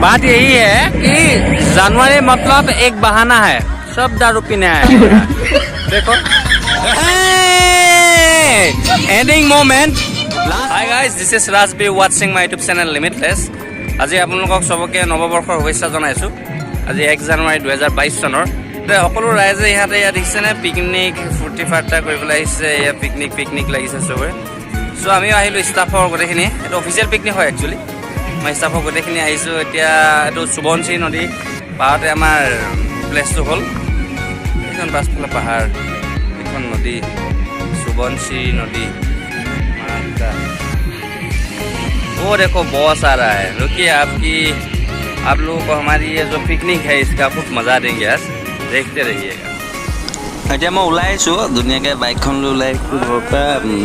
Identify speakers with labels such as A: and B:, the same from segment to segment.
A: बात यही है कि जनवरी मतलब एक बहाना है, सब दारू पीने आए हैं। देखो ending moment. Hi guys, this is Rajbi watching my YouTube channel limitless. আজি আপোনালোকক সবকে নৱবৰ্ষৰ শুভেচ্ছা জনাইছোঁ। আজি 1 জানুৱাৰী 2022 চনৰ সকলো ৰাইজে ইয়াত দেখিছেনে পিকনিক ফূৰ্তি ফাৰ্তা কৰিবলৈ আহিছে। ইয়াত পিকনিক লাগিছে চবৰে। চ' আমিও আহিলোঁ ষ্টাফৰ গোটেইখিনি। এইটো অফিচিয়েল পিকনিক হয় একচুৱেলি। মই ষ্টাফৰ গোটেইখিনি আহিছোঁ। এতিয়া এইটো সুবনশ্ৰী নদী পাৰতে আমাৰ প্লেচটো হ'ল। এইখন পাছফালে পাহাৰ, এইখন নদী सुबनश्री नदी। वो देखो बॉस आ रहा है, रुकिए आप लोगों को हमारी ये जो पिकनिक है इसका खूब मजा देंगे यार, देखते रहिएगा। এতিয়া মই ওলাই আহিছোঁ ধুনীয়াকৈ বাইকখন লৈ ওলাই আহিছোঁ ঘৰৰ পৰা।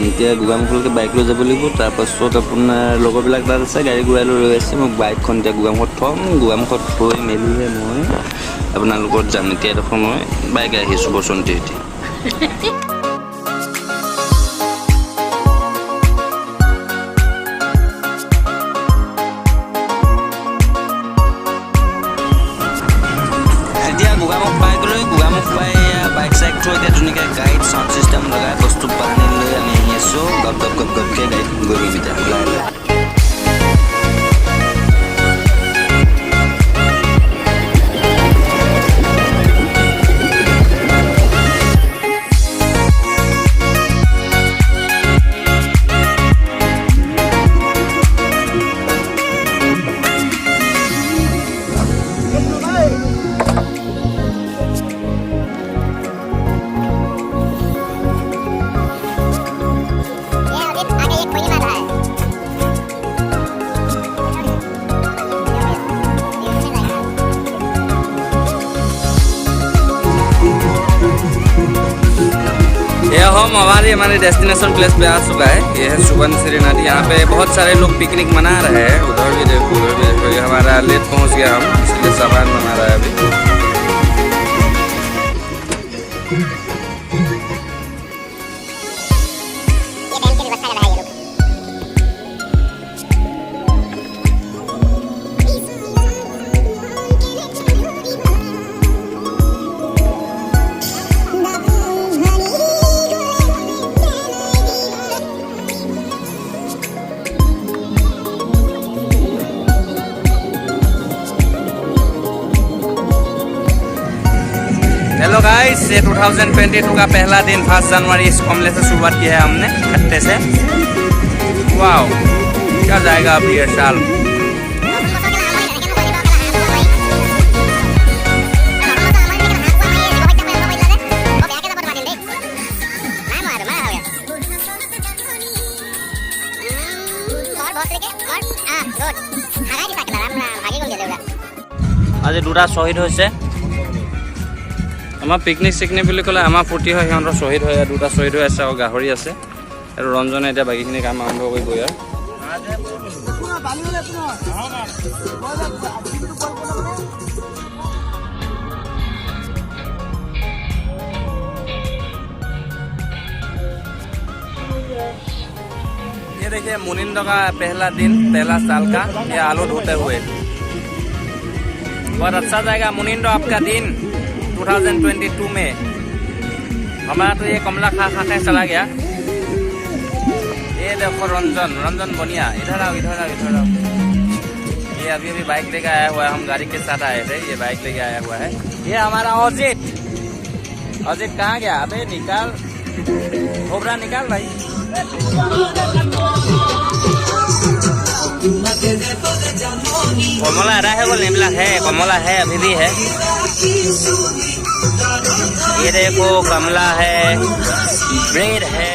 A: এতিয়া গোগামুখলৈকে বাইক লৈ যাব লাগিব। তাৰপাছত আপোনাৰ লগৰবিলাক তাত আছে, গাড়ী ঘূৰাই লৈ ৰৈ আছে। মই বাইকখন এতিয়া গোগামুখত থ'ম। গোগামুখত থৈ মেলিহে মই আপোনালোকৰ যাম। এতিয়া এডোখৰ মই বাইক আহিছোঁ বসন্তী এতিয়া। বাইক চাইক থৈ এতিয়া ধুনীয়াকৈ গাড়ীত চাউণ্ড চিষ্টেম লগাই বস্তু বাহানি লৈ আমি আহি আছোঁ। গপকৈ গাড়ীত গৈ এতিয়া ওলাই ওলাই। हम हमारे डेस्टिनेशन प्लेस पे आ चुका है। ये है सुबनश्री नदी। यहाँ पे बहुत सारे लोग पिकनिक मना रहे हैं। उधर भी देखो, उधर भी देखो। ये हमारा लेट पहुँच गया हम, इसलिए सामान बना रहा है अभी। हेलो गाइस, ये 2022 का पहला दिन 1 जनवरी इस कमले से शुरुआत की है हमने खट्टे से। वाओ, क्या जाएगा अभी ये साल। आज দুটা শহীদ হৈছে। আমাৰ পিকনিক চিকনিক বুলি ক'লে আমাৰ ফূৰ্তি হয়, সিহঁতৰ শ্বহীদ হয়। দুটা শ্বহীদ হৈ আছে আৰু গাহৰি আছে। আৰু ৰঞ্জনে এতিয়া বাকীখিনি কাম আৰম্ভ কৰিব ইয়াৰ। ये देखिए मुनिंदो का पहला दिन, पहला साल का। ये आलू धोते हुए बहुत अच्छा जाएगा मुनिंदो आपका दिन 2022 में। हमारा तो ये कमला खा के चला गया। ये देखो रंजन बनिया, इधर आओ। ये अभी बाइक लेके आया हुआ है। हम गाड़ी के साथ आए थे, ये बाइक लेके आया हुआ है। ये हमारा अजित कहाँ गया? अबे निकाल, खोबरा निकाल भाई। कमला रहा है, वो निमला है, कमला है, अभी भी है। ये देखो कमला है, ब्रेड है।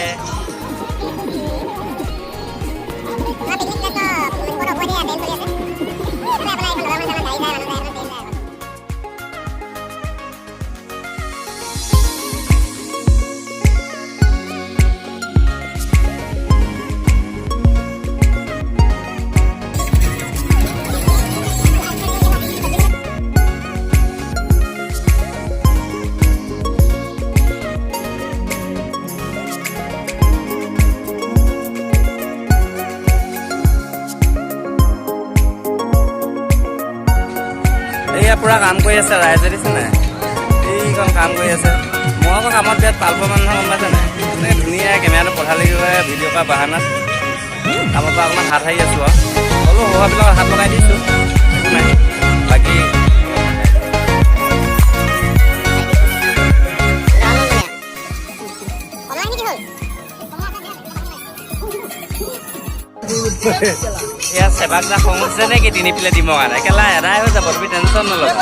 A: পুৰা কাম কৰি আছে ৰাইজে দিছে নাই এইখন কাম কৰি আছে মই আকৌ কামত বিৰাট ভাল পোৱা মানুহ গম পাইছে নাই এনেকৈ ধুনীয়া কেমেৰাটো পঠাই লাগিব ভিডিঅ' কৰা বাহানাত কামৰ পৰা অকণমান হাত সাৰি আছোঁ আৰু হ'লেও হোৱাবিলাকত হাত লগাই দিছোঁ একো নাই বাকী এয়া চেবাক যা খং উঠিছে নেকি তিনি প্লেট দিমৰ কাৰণে কেলা এদাই হৈ যাব তুমি টেনশ্যন নল'বা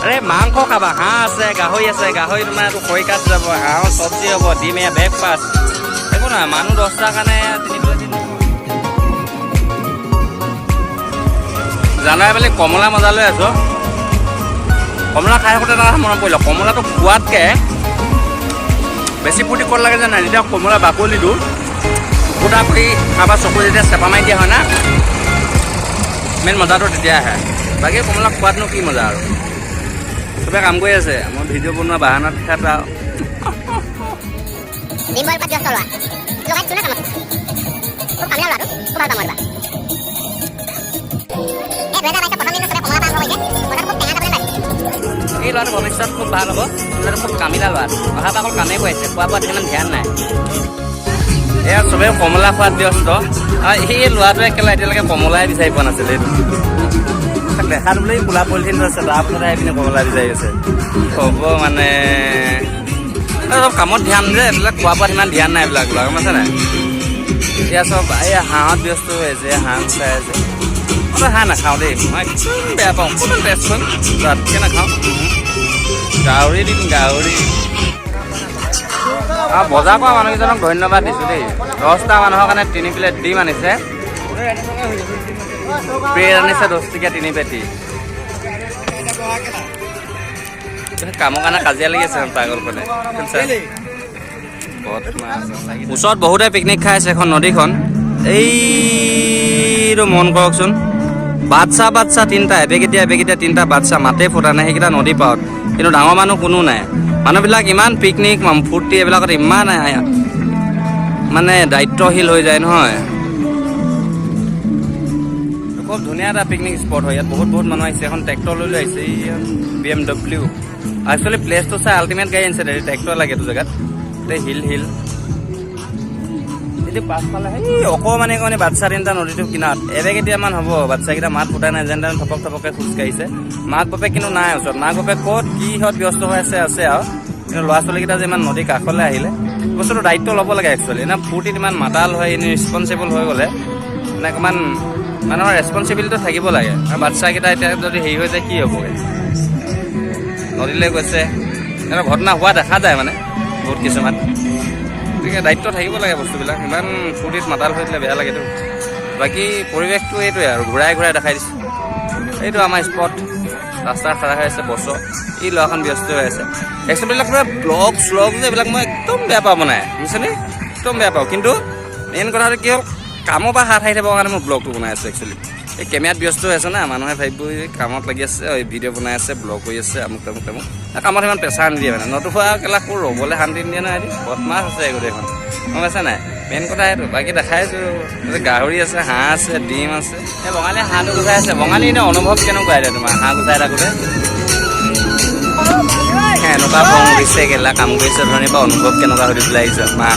A: আৰে মাংস খাবা হাঁহ আছে গাহৰি তোমাৰ খৰিকাত যাব হাঁহৰ চব্জি হ'ব ডিম এয়া ব্ৰেকফাষ্ট একো নহয় মানুহ 10টাৰ কাৰণে তিনি প্লেট দিম জানুৱাৰী বুলি কমলা মজা লৈ আছোঁ কমলা খাই থাকোঁতে এটা মনত পৰিলে কমলাটো খোৱাতকৈ বেছি ফূৰ্তি ক'ত লাগে জানা যেতিয়া কমলা বাকলিটো ফুটা কৰি কাৰোবাৰ চকু যেতিয়া চেপা মাৰি দিয়া হয় না মেইন মজাটো তেতিয়া আহে বাকী কমলা খোৱাতনো কি মজা আৰু চবে কাম কৰি আছে মই ভিডিঅ' বনোৱা বাহানাত খাত আৰু এই ল'ৰাটো ভৱিষ্যত খুব ভাল হ'ব ল'ৰাটো খুব কামিলা ল'ৰা অহা অকল কামেই কৰি আছে খোৱা বোৱাত ইমান ধ্যান নাই এয়া চবে কমলা খোৱাত ব্যস্ত আৰু সেই ল'ৰাটোৱে একেবাৰে এতিয়ালৈকে কমলাই বিচাৰি পোৱা নাছিলে এইটো দেখাত বোলে কোলা পলিথিনটো আছে তাৰপিছতে আহি পিনে কমলা বিচাৰি আছে হ'ব মানে চব কামত ধ্যান যে এইবিলাক খোৱা বোৱাত ইমান ধ্যান নাই এইবিলাক ল'ৰা গম আছে নাই এতিয়া চব এই হাঁহত ব্যস্ত হৈ আছে হাঁহ চাই আছে মই হাঁহ নাখাওঁ দেই মই বেয়া পাওঁ কোনো টেষ্ট কৰিম তাতকৈ নাখাওঁ গাহৰি দিম গাহৰি আৰু বজাৰ কৰা মানুহকেইজনক ধন্যবাদ দিছোঁ দেই 10টা মানুহৰ কাৰণে 3 প্লেট ডিম আনিছে ব্ৰেড আনিছে 10 টকীয়া 3 পেটি কামৰ কাৰণে কাজিয়া লাগি আছে পাগল মানে ওচৰত বহুতে পিকনিক খাই আছে এখন নদীখন এইটো মন কৰকচোন বাচ্চা তিনিটা এবেগেতিয়া 3টা বাচ্চা মাতে ফুটা নাই সেইকেইটা নদী পাৰত কিন্তু ডাঙৰ মানুহ কোনো নাই মানুহবিলাক ইমান পিকনিক ফূৰ্তি এইবিলাকত ইমান মানে দায়িত্বশীল হৈ যায় নহয় খুব ধুনীয়া এটা পিকনিক স্পট হয় ইয়াত বহুত মানুহ আহিছে এখন ট্ৰেক্টৰ লৈ আহিছে এই BMW একচুৱেলি প্লেচটো চাই আল্টিমেট গাড়ী আনিছে ট্ৰেক্টৰ লাগে এইটো জেগাত হিল এইটো পাছফালে সেই অকণমানে বাচ্চা 3টা নদীটো কিনাৰত এবেগেতিয়ামান হ'ব বাচ্চাকেইটা মাত ফুটাই নাই যেন তেনে থপকে খোজকাঢ়িছে মাক বাপেক কিন্তু নাই ওচৰত মাক বাপেক ক'ত কিহত ব্যস্ত হৈ আছে আৰু কিন্তু ল'ৰা ছোৱালীকেইটা যে ইমান নদী কাষলৈ আহিলে বস্তুটো দায়িত্ব ল'ব লাগে একচুৱেলি এনে ফূৰ্তিত ইমান মাতাল হয় এনেই ৰেচপনচিবল হৈ গ'লে মানে অকণমান মানুহৰ ৰেচপনচিবিলিটি থাকিব লাগে আৰু বাচ্চাকেইটা এতিয়া যদি হেৰি হৈ যায় কি হ'বগৈ নদীলৈ গৈছে এনেকুৱা ঘটনা হোৱা দেখা যায় মানে বহুত কিছুমান গতিকে দায়িত্ব থাকিব লাগে বস্তুবিলাক ইমান ফূৰ্তিত মাতাল হৈ দিলে বেয়া লাগেতো বাকী পৰিৱেশটো এইটোৱে আৰু ঘূৰাই দেখাই দিছোঁ এইটো আমাৰ স্পট ৰাস্তা খাৰা হৈ আছে বছৰ এই ল'ৰাখন ব্যস্ত হৈ আছে একচুৱেলিবিলাক পুৰা ব্লগ যে এইবিলাক মই একদম বেয়া পাওঁ বনাই বুজিছেনে একদম বেয়া পাওঁ কিন্তু মেইন কথাটো কি হ'ল কামৰ পৰা হাত সাৰি থাকিবৰ কাৰণে মই ব্লগটো বনাই আছোঁ একচুৱেলি এই কেমেৰাত ব্যস্ত হৈ আছে না মানুহে ভাবিব কামত লাগি আছে ভিডিঅ' বনাই আছে ব্লগ কৰি আছে আমুক তামুক কামত ইমান প্ৰেছাৰ নিদিয়ে মানে নতুবা কেলা কোৰ ৰ'বলৈ শান্তি নিদিয়ে নহয় সিহঁতি বদমাছ আছে গোটেইখন গম পাইছে নাই মেইন কথা সেইটো বাকী দেখাইছোঁ গাহৰি আছে হাঁহ আছে ডিম আছে এই বঙালীয়ে হাঁহটো গুচাই আছে বঙালী এনেই অনুভৱ কেনেকুৱা এতিয়া তোমাৰ হাঁহ গুচাই থাকোঁতে এনেকুৱা খং উঠিছে কেলা কাম কৰিছে ধৰণে বা অনুভৱ কেনেকুৱা হৈ পেলাই আহিছে মাহ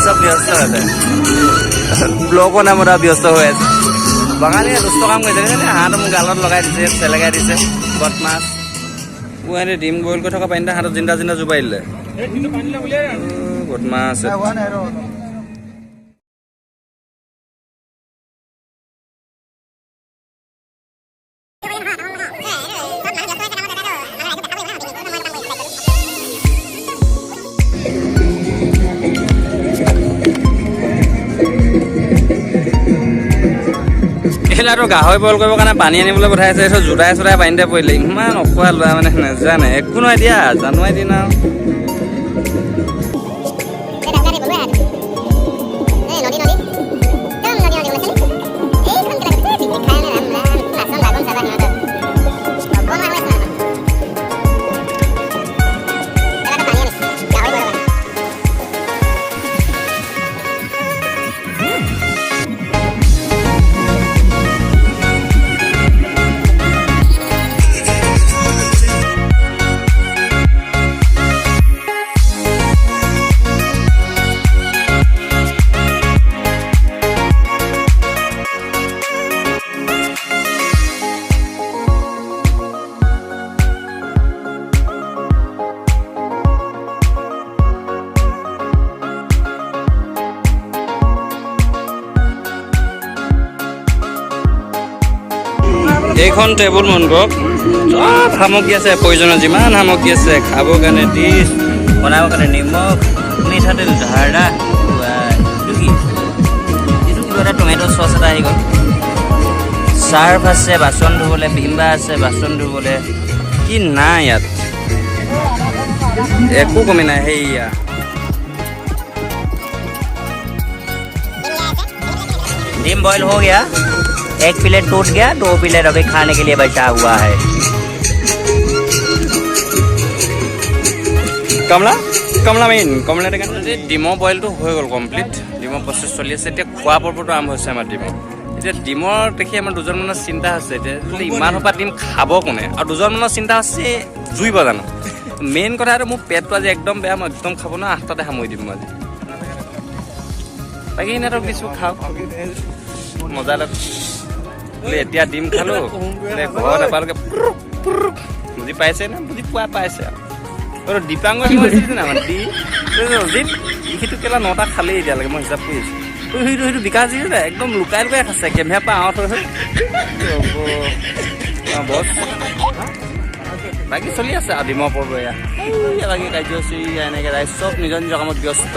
A: চব ব্যস্ত আছে ব্লগৰ নামত ব্যস্ত হৈ আছে বাঙালীয়ে দুষ্ট কাম কৰিছে হাঁহটো মোক গালত লগাই দিছে চেলেগাই দিছে বদমাছ সিহঁতে ডিম বইল কৰি থকা পানীতে হাতত জিন্দা জোবাই দিলে বদমাছ এইবিলাকতো গাহৰি বইল কৰিবৰ কাৰণে পানী আনিবলৈ পঠাইছে জোতাই চোতাই পানীতে পৰিলে ইমান অকোৱা ল'ৰা মানে নাজানে একো নহয় দিয়া জানুৱাৰী দিন আৰু এখন টেবুল মন কৰক চব সামগ্ৰী আছে প্ৰয়োজনীয় যিমান সামগ্ৰী আছে খাবৰ কাৰণে ডিছ বনাবৰ কাৰণে নিমখ মিঠাতেল ধাৰা এইটো কিবা এটা টমেটো চচ এটা আহি গ'ল চাৰ্ফ আছে বাচন ধুবলৈ ভিমবা আছে বাচন ধুবলৈ কি নাই ইয়াত একো কমি নাই সেয়া डिम बॉयल हो गया एक प्लेट टूट गया 2 प्लेट अभी खाने के लिए बचा हुआ है कमला कमला मेन कमला ডিমৰ বইলটো হৈ গ'ল কমপ্লিট ডিমৰ প্ৰচেছ চলি আছে এতিয়া খোৱা পৰ্বটো আৰম্ভ হৈছে আমাৰ ডিমৰ এতিয়া ডিমৰ দেখি আমাৰ দুজনমানৰ চিন্তা আছে এতিয়া ইমান সোপা ডিম খাব কোনে আৰু দুজনমানৰ চিন্তা আছে জুইব জানো মেইন কথা আৰু মোৰ পেটটো আজি একদম বেয়া মই একদম খাব ন 8টাতে সামৰি দিম আজি বাকী সিহঁতক দিছোঁ খাওক মজা বোলে এতিয়া ডিম খালোঁ ঘৰত এপালকে বুজি পাইছে নে বুজি পোৱা পাইছে আৰু দীপাংগ না মানে সেইটো কেলা 9টা খালেই এতিয়ালৈকে মই হিচাপ কৰি আছোঁ সেইটো বিকাশ দি একদম লুকাই লুকাই খাইছে কেমেৰা পৰা আঁত হৈ বছ বাকী চলি আছে ডিমৰ পৰ্ব এয়া বাকী কাৰ্যসূচী এনেকৈ ৰাইজ চব নিজৰ নিজৰ কামত ব্যস্ত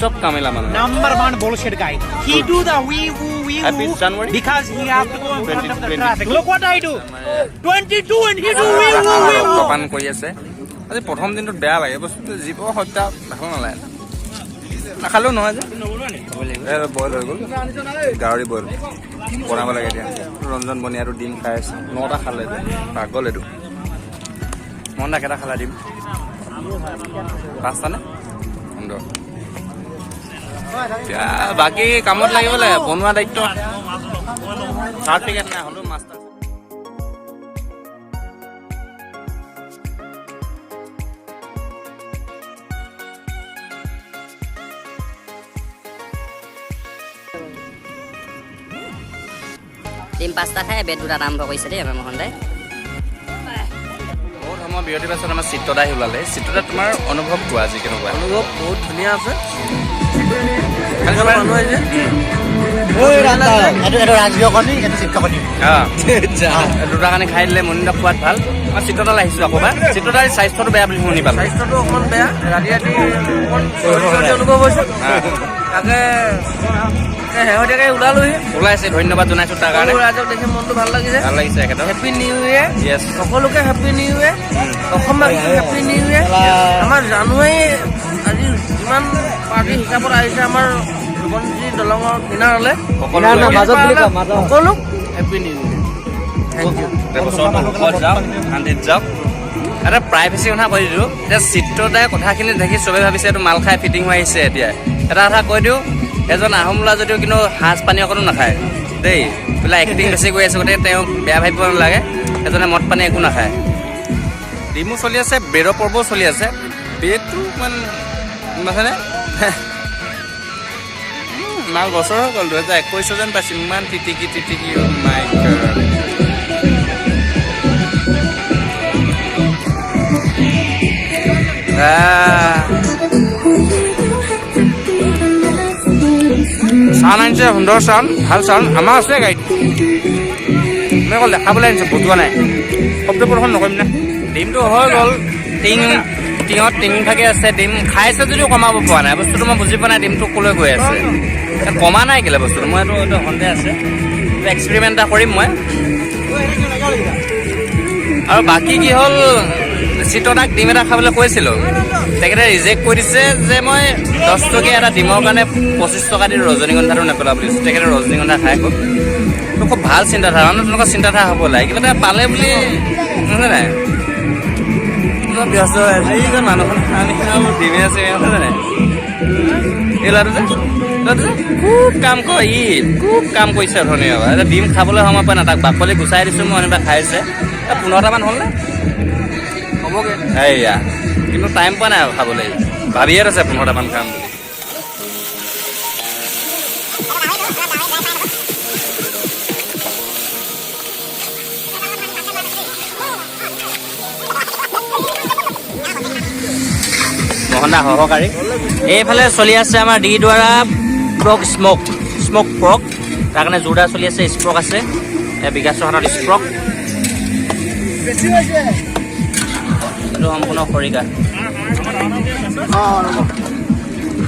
A: চব কামেলা মানে
B: Number 1 bullshit guy. He do the wee woo because he have to go in front of the traffic. Look what I do. 22 and he do wee woo.
A: পান কৰি আছে আজি প্ৰথম দিনটোত বেয়া লাগে বস্তুটো জীৱ হত্যা ভাল নালাগে নাখালেও নহয় যে বইল হৈ গ'ল গাহৰি বইল বনাব লাগে এতিয়া ৰঞ্জন বনি আৰু ডিম খাই আছে 9টা খালে যে পাগল এইটো মন কেইটা খালা ডিম 5টা নে সুন্দৰ বাকী কামত লাগিব লাগে বনোৱা দায়িত্ব চাৰ্টিফিকেট নাই হ'লেও মাষ্টাৰ
C: ডিম 5টা খাই বেট 2টা আৰম্ভ কৰিছে দেই আমাৰ মোহন দাই
A: বহুত সময় বিৰতিৰ পাছত আমাৰ চিত্ৰতা আহি ওলালে চিত্ৰতা তোমাৰ অনুভৱ কোৱা আজি কেনেকুৱা
D: অনুভৱ বহুত ধুনীয়া আছে
A: দুটা কাৰণে খাই দিলে মনিন্দা খোৱাত ভাল মই চিত্ৰতালৈ আহিছোঁ আকৌ বা চিত্ৰতাৰ স্বাস্থ্যটো বেয়া বুলি শুনি পালোঁ
D: স্বাস্থ্যটো অকণমান বেয়া ৰাতি অকণমান অনুভৱ হৈছে তাকে শেহতীয়াকৈ ওলালোহি
A: ওলাইছে ধন্যবাদ জনাইছোঁ তাৰ কাৰণে
D: ৰাইজক দেখি মনটো ভাল লাগিছে
A: এখেতৰ
D: হেপী নিউ ইয়েৰ
A: য়েছ
D: সকলোকে হেপী নিউ ইয়েৰ অসমবাসীক হেপী নিউ ইয়েৰ আমাৰ জানুৱাৰী আজি যিমান পাৰ্টি হিচাপত আহিছে আমাৰ ধ্ৰুৱনজী দলঙৰ কিনাৰলৈ সকলো হেপী নিউ
A: ইয়েৰ যাওক এটা প্ৰাইভেচি কথা কৈ দিলোঁ এতিয়া চিত্ৰতাই কথাখিনি দেখি চবেই ভাবিছে এইটো মাল খাই ফিটিং হৈ আহিছে এতিয়া এটা কথা কৈ দিওঁ এজন আহোম ল'ৰা যদিও কিন্তু সাজ পানী অকণো নাখায় দেই বোলে এক্টিং বেছি কৰি আছে গতিকে তেওঁ বেয়া ভাবিব নালাগে এজনে মদ পানী একো নাখায় ডিমো চলি আছে ব্ৰেডৰ পৰ্বও চলি আছে ব্ৰেডটো ইমান নাখানে মাল বছৰ হৈ গ'ল 2021 যেন পাইছোঁ ইমান তিটিকি মাই চাউন আনিছে সুন্দৰ চাউন ভাল চাউন আমাৰ আছে গাড়ীত মই অকল দেখাবলৈ আনিছোঁ বজোৱা নাই শব্দ প্ৰদৰ্শন নকৰিম নে ডিমটো হৈ গ'ল টিঙত টিং ভাগে আছে ডিম খাইছে যদিও কমাব পৰা নাই বস্তুটো মই বুজি পোৱা নাই ডিমটো ক'লৈ গৈ আছে কমা নাই কেলে বস্তুটো মই এইটো সন্দেহ আছে এক্সপেৰিমেণ্ট এটা কৰিম মই আৰু বাকী কি হ'ল চিত্ৰতাক ডিম এটা খাবলৈ কৈছিলোঁ তেখেতে ৰিজেক্ট কৰি দিছে যে মই 10 টকীয়া এটা ডিমৰ কাৰণে 25 টকা দি ৰজনীগন্ধাটো নেপেলাব বুলিছোঁ তেখেতে ৰজনীগন্ধা খাই গ'ল তো খুব ভাল চিন্তাধাৰা মানে তেনেকুৱা চিন্তাধাৰা হ'ব লাগে কিবা এটা পালে বুলি নহয় নাই ব্যস্ত হৈ আছে এইজন মানুহখন ডিমে আছে নহয় নাই এই ল'ৰাটো যে খুব কাম কৰে খুব কাম কৰিছে অথনি এটা ডিম খাবলৈ সময় পোৱা নাই তাক বাকলি গুচাই দিছোঁ মই এনেকুৱা খাইছে 15টামান হ'ল নে হ'বগৈ এইয়া কিন্তু টাইম পোৱা নাই আৰু খাবলৈ ভাবিয়ে আছে 15টামান খাম বুলি মোহনদা সহকাৰী এইফালে চলি আছে আমাৰ দ্বাৰা প্ৰক স্মক পৰ্ক তাৰ কাৰণে জোৰদাৰ চলি আছে স্পক আছে বিকাশৰ হাতত স্প্ৰক, এইটো সম্পূৰ্ণ খৰিকা।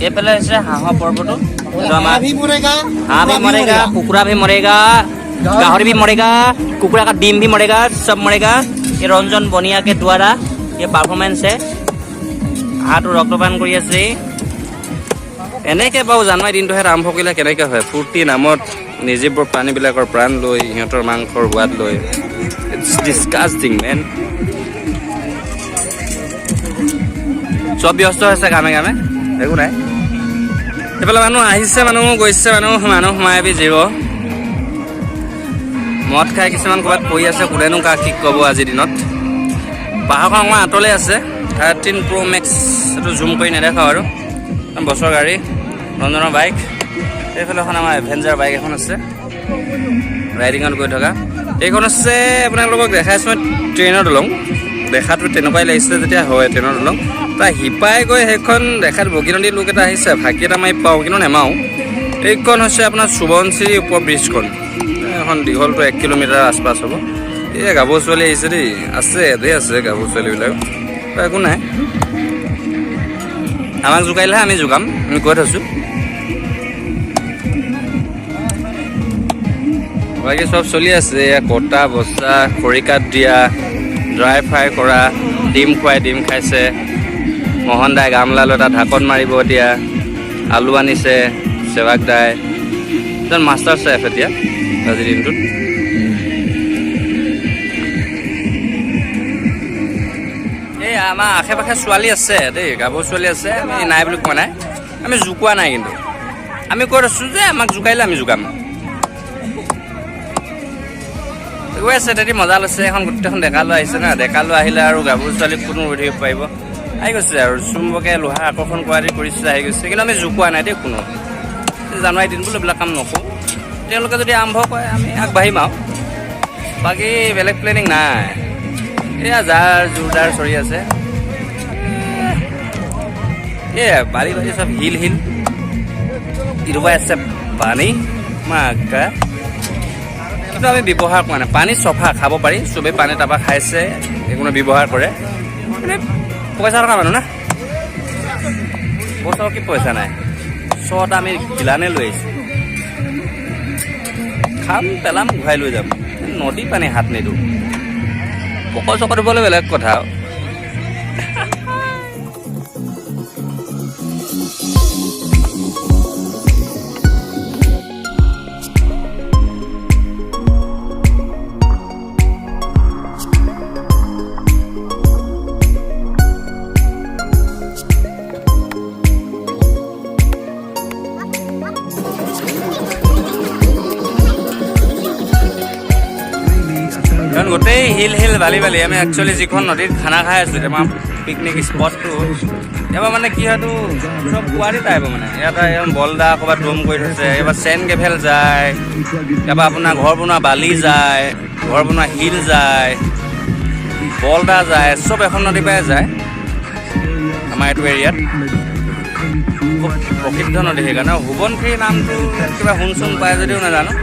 A: এইফালে হৈছে হাঁহৰ পৰ্বটো, এইটো আমাৰ হাঁহ भी मरेगा, कुकुरा भी मरेगा, गाहरी भी मरेगा, कुकुरा का डिम भी मरेगा, सब मरेगा। ये रंजन बनिया के द्वारा ये परफॉर्मेंस है। হাঁহটো ৰক্তপান কৰি আছে। এনেকৈ বাৰু জানুৱাৰী দিনটোহে আৰম্ভ কৰিলে কেনেকৈ হয়, ফূৰ্তি নামত নিজীৱ প্ৰাণীবিলাকৰ প্ৰাণ লৈ, সিহঁতৰ মাংসৰ সোৱাদ লৈ। It's disgusting man. চব ব্যস্ত হৈছে কামে কামে, একো নাই। এইফালে মানুহ আহিছে, মানুহ গৈছে, মানুহ সোমাই জিৰ'। মদ খাই কিছুমান ক'ৰবাত পৰি আছে, কোনেনো কাক কি ক'ব আজিৰ দিনত। পাহাৰখন অকণমান আঁতৰলৈ আছে। 13 Pro Max, এইটো জুম কৰি নেদেখাওঁ আৰু। বছৰ গাড়ী, ৰঞ্জনৰ বাইক। এইফালে এখন আমাৰ এভেঞ্জাৰ বাইক এখন আছে, ৰাইডিঙত গৈ থকা। এইখন আছে আপোনালোকক দেখাইছোঁ ট্ৰেইনৰ দলং। দেখাটো তেনেকুৱাই লাগিছিলে যেতিয়া হয় ট্ৰেইনৰ দলং। তাৰ শিপাই গৈ সেইখন দেখাত বগীনদী লোক এটা আহিছে, ফাঁকি এটা মাৰি পাওঁ কিন্তু নেমাওঁ। এইখন হৈছে আপোনাৰ সোৱণশিৰি ওপৰ ব্ৰিজখন। এখন দীঘলটো 1 কিলোমিটাৰ আচপাছ হ'ব। এই গাভৰু ছোৱালী আহিছে দেই, আছে ধেৰ আছে গাভৰু ছোৱালীবিলাক, একো নাই। আমাক জোকাইলেহে আমি জোকাম, আমি কৈ থৈছোঁ। বাকী চব চলি আছে, এয়া কটা বচা, খৰিকাত দিয়া, ড্ৰাই ফ্ৰাই কৰা, ডিম খুৱাই, ডিম খাইছে। মোহন দাই গামলা লৈ তাত ঢাকন মাৰিব এতিয়া। আলু আনিছে চেৱাক দাই, এজন মাষ্টাৰ চেফ এতিয়া আজিৰ দিনটোত। এই আমাৰ আশে পাশে ছোৱালী আছে দেই, গাভৰু ছোৱালী আছে। আমি নাই বুলি কোৱা নাই, আমি জোকোৱা নাই, কিন্তু আমি কৈ আছোঁ যে আমাক জোকাইলে আমি জোকাম। গৈ আছে তেতিয়া মজা লৈছে। এখন গোটেইখন ডেকা লৈ আহিছে না, ডেকা লৈ আহিলে আৰু গাভৰু ছোৱালীক কোনো ৰৈ থাকিব পাৰিব। আহি গৈছে আৰু চুম্বকে লোহা আকৰ্ষণ কৰা দি কৰিছে, আহি গৈছে। কিন্তু আমি জোকোৱা নাই দেই কোনো। জানুৱাৰী দিন বোলো এইবিলাক কাম নকৰোঁ। তেওঁলোকে যদি আৰম্ভ কৰে আমি আগবাঢ়িম আৰু, বাকী বেলেগ প্লেনিং নাই। এয়া যাৰ জোৰদাৰ চৰি আছে, এয়া বাৰী বাৰী চব হিল হিল। ইটোপাই আছে পানী মাকা, কিন্তু আমি ব্যৱহাৰ কৰা নাই। পানী চফা, খাব পাৰি, চবেই পানী তাৰপৰা খাইছে, একো ব্যৱহাৰ কৰে। মানে পইচা থকা মানুহ না, পইচা কি পইচা নাই। চটা আমি গিলানে লৈ আহিছোঁ, খাম পেলাম ঘূৰাই লৈ যাম। নদী পানী হাত নিদিওঁ, পকল চকল দিবলৈ বেলেগ কথা। গোটেই হিল হিল বালি বালি। আমি একচুৱেলি যিখন নদীত খানা খাই আছোঁ, আমাৰ পিকনিক স্পটটো, এবাৰ মানে কি হয়তো চব গুৱাহাটী টাইপ মানে। ইয়াত বলদা ক'ৰবাত ৰুম কৰি থৈছে, এবাৰ চেণ্ট গেভেল যায়, এবাৰ আপোনাৰ ঘৰ বনোৱা বালি যায়, ঘৰ বনোৱা শিল যায়, বলদা যায়, চব এখন নদীৰ পৰাই যায় আমাৰ এইটো এৰিয়াত। খুব প্ৰসিদ্ধ নদী, সেইকাৰণে সোৱণশিৰি নামটো কিবা শুন চোন পায় যদিও নাজানো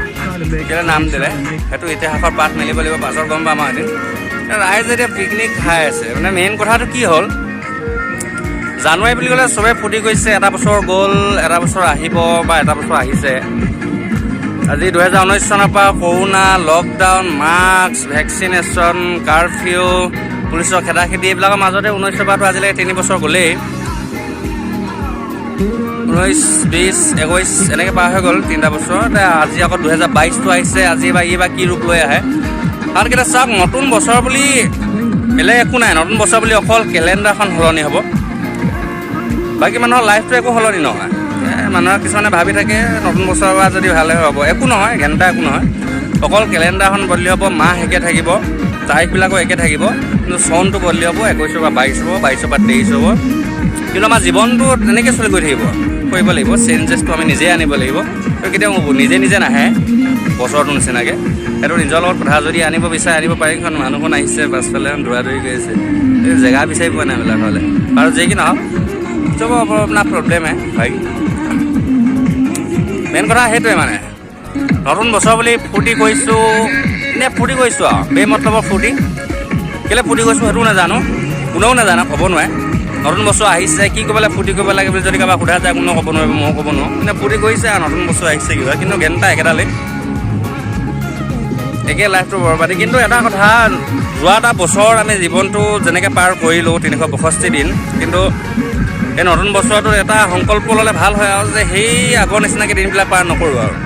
A: কেলৈ নাম দিলে। সেইটো ইতিহাসৰ পাঠ মেলিব লাগিব, পাছৰ গম পাম আৰু এদিন। ৰাইজে এতিয়া পিকনিক খাই আছে। মানে মেইন কথাটো কি হ'ল, জানুৱাৰী বুলি ক'লে চবে ফূৰ্তি কৰিছে। এটা বছৰ গ'ল, এটা বছৰ আহিব বা এটা বছৰ আহিছে। আজি 2019 চনৰ পৰা corona, lockdown, mask, vaccination, curfew, পুলিচৰ খেদাখেদি, এইবিলাকৰ মাজতে 19 পৰাটো আজিলৈকে 3 বছৰ গ'লেই। 19, 20, 21 এনেকৈ পাৰ হৈ গ'ল 3টা বছৰ। আজি আকৌ 2022টো আহিছে। আজি এইবাৰ কি ৰূপ লৈ আহে। কাৰণ কেতিয়া চাওক, নতুন বছৰ বুলি বেলেগ একো নাই। নতুন বছৰ বুলি অকল কেলেণ্ডাৰখন সলনি হ'ব, বাকী মানুহৰ লাইফটো একো সলনি নহয়। মানুহে কিছুমানে ভাবি থাকে নতুন বছৰৰ পৰা যদি ভালে হ'ব, একো নহয়, ঘণ্টা একো নহয়। অকল কেলেণ্ডাৰখন বদলি হ'ব, মাহ একে থাকিব, তাৰিখবিলাকো একে থাকিব, কিন্তু চনটো বদলি হ'ব। 21 পৰা 22 হ'ব, 22 পৰা 23 হ'ব। কিন্তু আমাৰ জীৱনটো তেনেকৈ চলি গৈ থাকিব। কৰিব লাগিব, চেঞ্জেছটো আমি নিজেই আনিব লাগিব। কেতিয়াও নিজে নিজে নাহে বছৰটো নিচিনাকৈ। সেইটো নিজৰ লগত কথা। যদি আনিব বিচাৰে আনিব পাৰি। কাৰণ মানুহখন আহিছে পাছফালে দৌৰা দৌৰি গৈ আছে, জেগা বিচাৰি পোৱা নাই এইবিলাক হ'লে। আৰু যি কি নহওক চব আপোনাৰ প্ৰব্লেমে ভাই। মেইন কথা সেইটোৱে মানে, নতুন বছৰ বুলি ফূৰ্তি কৰিছোঁ, এনেই ফূৰ্তি কৰিছোঁ আৰু বেমতলবৰ ফূৰ্তি কেলৈ ফূৰ্তি কৰিছোঁ সেইটো নাজানো কোনেও নাজানো ক'ব নোৱাৰে নতুন বছৰ আহিছে কি ক'বলৈ ফূৰ্তি কৰিব লাগে বুলি যদি কাৰোবাক সোধা যায় কোনেও ক'ব নোৱাৰিব ময়ো ক'ব নোৱাৰোঁ মানে ফূৰ্তি কৰিছে আৰু নতুন বছৰ আহিছে কিবা কিন্তু ঘেণ্টা একেডালেই একে লাইফটো বৰবাদী কিন্তু এটা কথা যোৱা এটা বছৰ আমি জীৱনটো যেনেকৈ পাৰ কৰিলোঁ 365 দিন কিন্তু এই নতুন বছৰটোত এটা সংকল্প ল'লে ভাল হয় আৰু যে সেই আগৰ নিচিনাকৈ দিনবিলাক পাৰ নকৰোঁ আৰু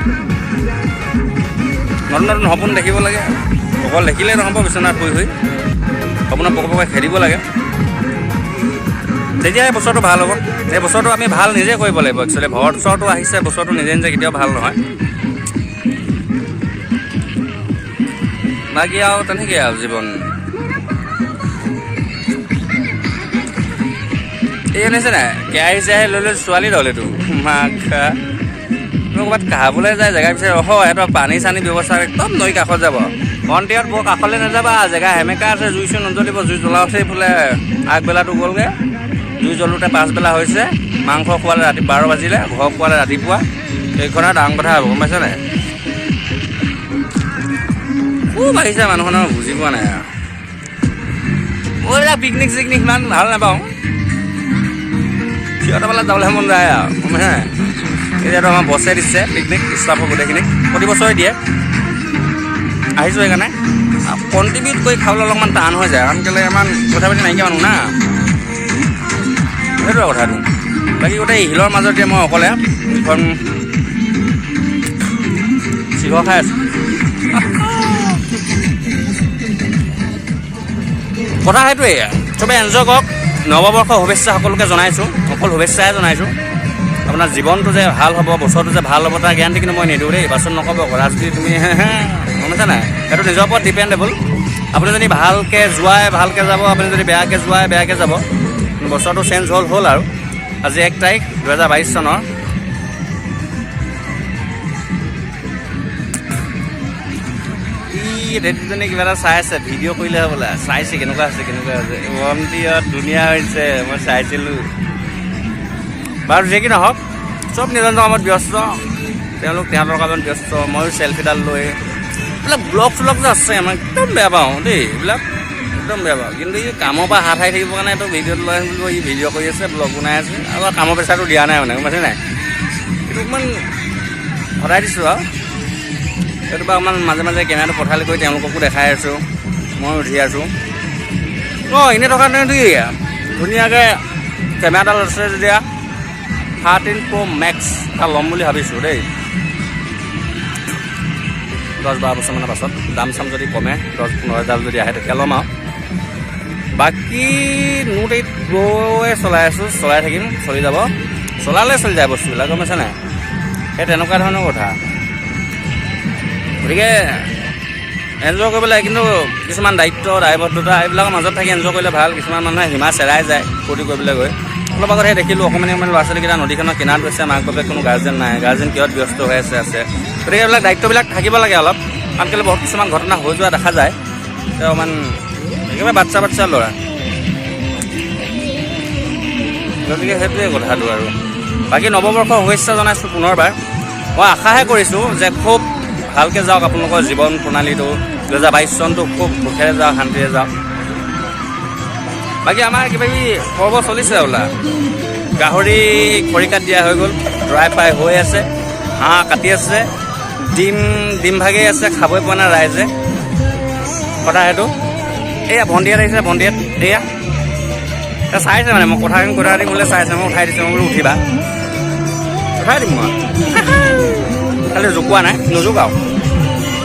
A: নতুন নতুন সপোন দেখিব লাগে অকল দেখিলেই নহ'ব বিচনাত শুই সপোনত পকপকৈ খেদিব লাগে তেতিয়া এই বছৰটো ভাল হ'ব এই বছৰটো আমি ভাল নিজে কৰিব লাগিব একচুৱেলি বছৰটো আহিছে বছৰটো নিজে নিজে কেতিয়াও ভাল নহয় বাকী আৰু তেনেকৈ আৰু জীৱন এই আনিছে নাই কেৰাহী চেৰাহী লৈ লৈ ছোৱালী ল'লেতো মাখা ক'ৰবাত কাহাবলৈ যায় জেগা বিচাৰি সিহঁতৰ পানী চানী ব্যৱস্থা একদম নৈ কাষত যাব ভণ্টিহঁত বৰ কাষলৈ নাযাবা জেগা সেমেকা আছে জুই চুই নজ্বলিব জুই জ্বলাওঁতে এইফালে আগবেলাটো গ'লগৈ জুই জ্বলোতে পাছবেলা হৈছে মাংস খোৱালে ৰাতি 12 বাজিলে ঘৰ খোৱালে ৰাতিপুৱা এইখন আৰু ডাঙৰ কথা হ'ব গম পাইছে নাই খুব আহিছে মানুহখনৰ বুজি পোৱা নাই আৰু মই এইবিলাক পিকনিক চিকনিক ইমান ভাল নাপাওঁ সিহঁতৰ ফালে যাবলৈ মন যায় আৰু গম পাইছে নাই এতিয়াতো আমাৰ বছে দিছে পিকনিক ষ্টাফৰ গোটেইখিনিক প্ৰতি বছৰে দিয়ে আহিছোঁ সেইকাৰণে কণ্ট্ৰিবিউট কৰি খাবলৈ অলপমান টান হৈ যায় কাৰণ কেলৈ ইমান কথা পাতি নাইকিয়া মানুহ না সেইটোৱে কথাটো বাকী গোটেই শিলৰ মাজতে মই অকলে এখন চিঘৰ খাই আছোঁ কথা সেইটোৱেই চবেই এনজয় কৰক নৱবৰ্ষৰ শুভেচ্ছা সকলোকে জনাইছোঁ অকল শুভেচ্ছাহে জনাইছোঁ আপোনাৰ জীৱনটো যে ভাল হ'ব বছৰটো যে ভাল হ'ব তাৰ গেৰাণ্টি কিন্তু মই নিদিওঁ দেই পাছত নক'ব ৰাজনীতি তুমি গম পাইছা নাই সেইটো নিজৰ ওপৰত ডিপেণ্ডেবল আপুনি যদি ভালকৈ যোৱাই ভালকৈ যাব আপুনি যদি বেয়াকৈ যোৱাই বেয়াকৈ যাব বছৰটো চেঞ্জ হ'ল আৰু আজি 1 তাৰিখ 2022 চনৰ ৰেডিজনী কিবা এটা চাই আছে ভিডিঅ' কৰিলে বোলে চাইছে কেনেকুৱা হৈছে ভণ্টিহঁত ধুনীয়া হৈছে মই চাইছিলোঁ বাৰু যি কি নহওক চব নিজৰ কামত ব্যস্ত তেওঁলোক তেওঁলোকৰ কামত ব্যস্ত ময়ো চেল্ফিডাল লৈ এইবিলাক ব্লগ চলগ যে আছে মই একদম বেয়া পাওঁ দেই এইবিলাক একদম বেয়া পাওঁ কিন্তু এই কামৰ পৰা হাত সাৰি থাকিবৰ কাৰণে এইটো ভিডিঅ'ত লৈ আহিব ই ভিডিঅ' কৰি আছে ব্লগ বনাই আছে আৰু কামৰ প্ৰেচাৰটো দিয়া নাই মানে গম পাইছে নাই কিন্তু অকণমান সদায় দিছোঁ আৰু সেইটো পৰা অকণমান মাজে মাজে কেমেৰাটো পঠালি কৰি তেওঁলোককো দেখাই আছোঁ মই উঠি আছোঁ এনেই থকা নাই ধুনীয়াকৈ কেমেৰাডাল আছে যেতিয়া 13 Pro Max এটা ল'ম বুলি ভাবিছোঁ দেই 10-12 বছৰমানৰ পাছত দাম চাম যদি কমে 10-15 হাজাৰ যদি আহে তেতিয়া ল'ম আৰু বাকী Note 8 Proয়ে চলাই আছোঁ চলাই থাকিম চলি যাব চলালে চলি যায় বস্তুবিলাক গম পাইছে নাই সেই তেনেকুৱা ধৰণৰ কথা গতিকে এনজয় কৰিব লাগে কিন্তু কিছুমান দায়িত্ব দায়বদ্ধতা এইবিলাকৰ মাজত থাকি এনজয় কৰিলে ভাল কিছুমান মানুহে সীমা চেৰাই যায় ফূৰ্তি কৰিবলৈ গৈ অলপ আগত সেই দেখিলোঁ অকণমানি ল'ৰা ছোৱালীকেইটা নদীখনৰ কিনাৰত গৈছে মাক বাপেক কোনো গাৰ্জেন নাই গাৰ্জেন কিহত ব্যস্ত হৈ আছে গতিকে এইবিলাক দায়িত্ববিলাক থাকিব লাগে অলপ কাৰণ কেলৈ বহুত কিছুমান ঘটনা হৈ যোৱা দেখা যায় তেওঁ অকণমান একেবাৰে বাচ্ছা ল'ৰা গতিকে সেইটোৱে কথাটো আৰু বাকী নৱবৰ্ষৰ শুভেচ্ছা জনাইছোঁ পুনৰবাৰ মই আশাহে কৰিছোঁ যে খুব ভালকৈ যাওক আপোনালোকৰ জীৱন প্ৰণালীটো 2022 চনটো খুব সুখেৰে যাওক শান্তিৰে যাওক বাকী আমাৰ কিবাকিবি পৰ্ব চলিছে ওলা গাহৰি খৰিকাত দিয়া হৈ গ'ল ড্ৰাই ফ্ৰাই হৈ আছে হাঁহ কাটি আছে ডিম ভাগেই আছে খাবই পোৱা নাই ৰাইজে কথা সেইটো এয়া ভণ্টিহঁত আহিছে ভণ্টিহঁত এয়া চাইছে মানে মই কথা দি বোলে চাইছে মই উঠাই দিছোঁ মই বোলো উঠিবা উঠাই দিম মই খালি জোকোৱা নাই নোজোকাও